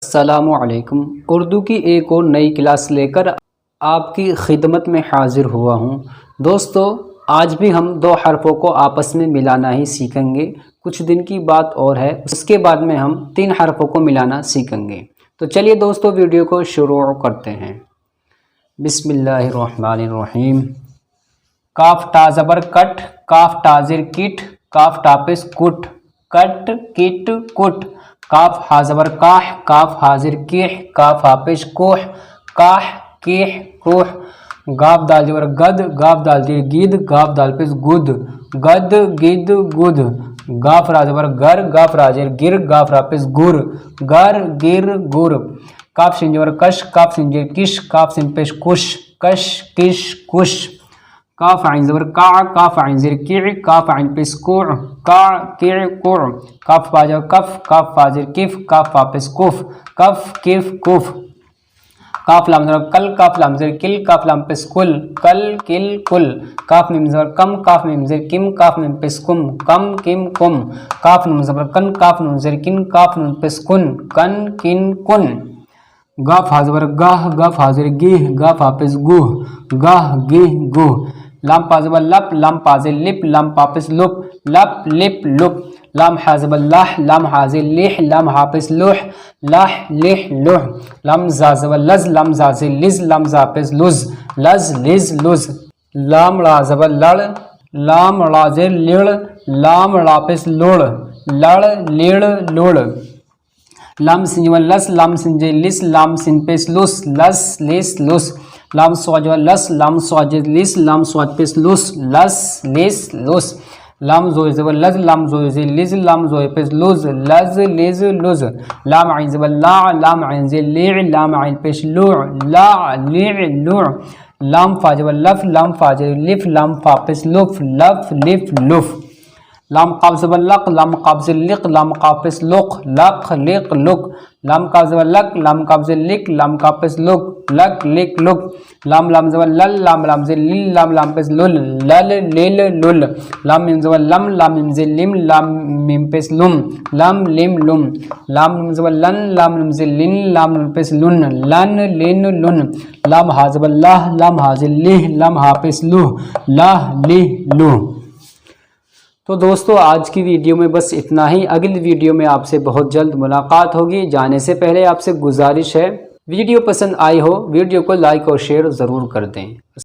السلام علیکم۔ اردو کی ایک اور نئی کلاس لے کر آپ کی خدمت میں حاضر ہوا ہوں۔ دوستو، آج بھی ہم دو حرفوں کو آپس میں ملانا ہی سیکھیں گے۔ کچھ دن کی بات اور ہے، اس کے بعد میں ہم 3 حرفوں کو ملانا سیکھیں گے۔ تو چلیے دوستو، ویڈیو کو شروع کرتے ہیں۔ بسم اللہ الرحمن الرحیم۔ کاف تا زبر کٹ، کاف تا زیر کٹ، کاف تا پیش کٹ، کٹ کٹ کٹ۔ کاف ہا زبر کاہ، کاف ہا زیر کیح، کاف ہا پیش کوہ، کاہ کیح کوہ۔ گاف دال زبر گد، گاف دال زیر گید، گاف دال پیش گد، گد گد گد۔ گاف را زبر گر، گاف را زیر گر، گاف را پیش گر، گر گر گر۔ کاف سین زبر کش، کاف سین زیر کش، کاف سین پیش کش، کش کش کش۔ کاف عین زبر کا، کاف عین زیر کیع، کاف عین پیش کوع، کا کیع کوع۔ کاف فا زبر کف، کاف فا زیر کف، کاف فا پیش کف، کف کف کف۔ کاف لام زبر کل، کاف لام زیر کل، کاف لام پیش کل، کل کل کل۔ کاف میم زبر کم، کاف میم زیر کم، کاف میم پیش کم، کم کم کم۔ کاف نون زبر کن، کاف نون زیر کن، کاف نون پیش کن، کن کن کن۔ گاف ہا زبر گاہ، گاف ہا زیر گیہ، گاف ہا پیش گوہ، گاہ گیہ گوہ۔ لام پا زبر لپ، لام پا زیر لپ، لام پا پیش لپ، لپ لپ لپ۔ لام ہا زبر لاہ، لام ہا زیر لیح، لام ہا پیش لوح، لاح لیح لوح۔ لام زا زبر لز، لام زا زیر لز، لام زا پیش لز، لز لز لز۔ لام را زبر لڑ، لام را زیر لڑ، لام را پیش لڑ، لڑ لڑ لڑ۔ لام سین زبر لس، لام سین زیر لس، لام سین پیش لس، لس لس لس۔ لام سوا زبر لس، لام سوا زیر لس، لام سوا پیش لس، لس لس لس۔ لام زوی زبر لز، لام زوی زیر لز، لام زوی پیش لز، لز لز لز۔ لام عین زبر لا، لام عین زیر لیع، لام عین پیش لوع، لا لیع لوع۔ لام فا زبر لف، لام فا زیر لف، لام فا پیش لف، لف لف لف۔ لام قاف زبر لق، لام قاف زیر لق، لام قاف پیش لق، لق لق لق۔ لام کاف زبر لک، لام کاف زیر لک، لام کاف پیش لک، لک لک لک۔ لام لام زبر لل، لام لام زیر لل، لام لام پیش لل، لل لل لل۔ لام میم زبر لم، لام میم زیر لم، لام میم پیش لم، لم لم لم۔ لام نون زبر لن، لام نون زیر لن، لام نون پیش لن، لن لن لن۔ لام ہا زبر لاہ، لام ہا زیر لہ، لام ہا پیش لہ، لاہ لہ لہ۔ تو دوستو، آج کی ویڈیو میں بس اتنا ہی۔ اگلی ویڈیو میں آپ سے بہت جلد ملاقات ہوگی۔ جانے سے پہلے آپ سے گزارش ہے، ویڈیو پسند آئی ہو، ویڈیو کو لائک اور شیئر ضرور کر دیں۔